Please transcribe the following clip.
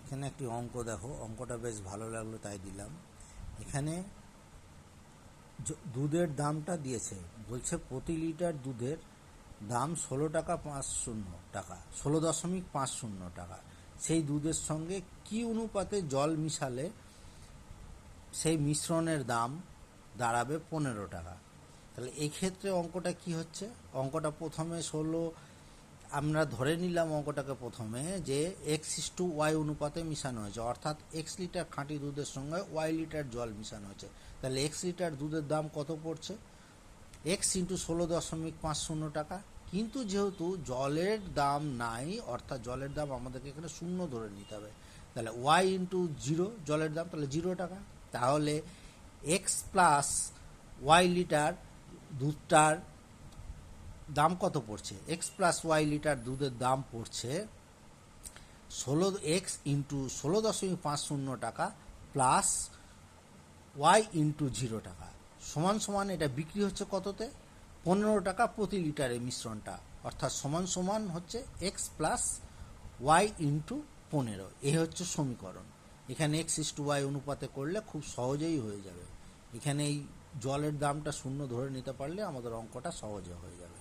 এখানে একটি অঙ্ক দেখো, অঙ্কটা বেশ ভালো লাগলো তাই দিলাম। এখানে দুধের দামটা দিয়েছে, বলছে প্রতি লিটার দুধের দাম 16 টাকা 50 টাকা, 16.50 টাকা। সেই দুধের সঙ্গে কি অনুপাতে জল মিশালে সেই মিশ্রণের দাম দাঁড়াবে 15 টাকা। তাহলে এই ক্ষেত্রে অঙ্কটা কি হচ্ছে, অঙ্কটা প্রথমে আমরা ধরে নিলাম অঙ্কটাকে প্রথমে যে X:Y অনুপাতে মিশানো হয়েছে, অর্থাৎ X লিটার খাঁটি দুধের সঙ্গে Y লিটার জল মিশানো হয়েছে। তাহলে X লিটার দুধের দাম কত পড়ছে? X × 16.50 টাকা। কিন্তু যেহেতু জলের দাম নাই, অর্থাৎ জলের দাম আমাদেরকে এখানে শূন্য ধরে নিতে হবে, তাহলে Y × 0 জলের দাম, তাহলে 0 টাকা। তাহলে X প্লাস Y লিটার দুধটার দাম কত পড়ছে? X প্লাস Y লিটার দুধের দাম পড়ছে X × 16.50 টাকা প্লাস Y × 0 টাকা সমান সমান, এটা বিক্রি হচ্ছে কততে? 15 টাকা প্রতি লিটারের মিশ্রণটা, অর্থাৎ সমান সমান হচ্ছে X প্লাস Y × 15। এই হচ্ছে সমীকরণ। এখানে X:Y অনুপাতে করলে খুব সহজেই হয়ে যাবে। এখানে এই জলের দামটা শূন্য ধরে নিতে পারলে আমাদের অঙ্কটা সহজে হয়ে যাবে।